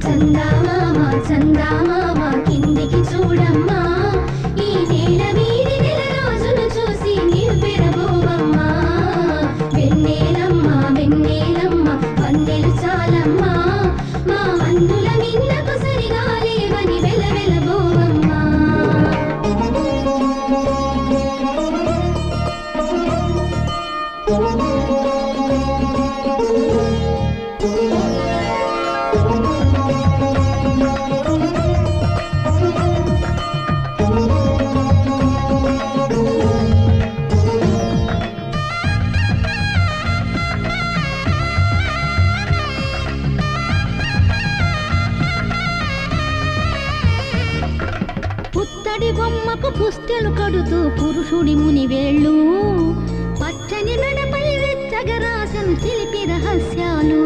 చందమామ చందమామ కిందికి చూడమ్మా ఈ నేల వీధి నెల రోజులు చూసి నివ్వెరబోవమ్మా వెన్నెలమ్మ వెన్నెలమ్మ వన్నెలు చాలమ్మా మా అన్నుల మిన్నకు సరిగా లేవని వెలవెలబోవమ్మా పుత్తడి బొమ్మకు పుస్తెలు కడుతూ పురుషుడి ముని వేళ్ళు పచ్చని మెడపై వెచ్చగరాసను చిలిపి రహస్యాలు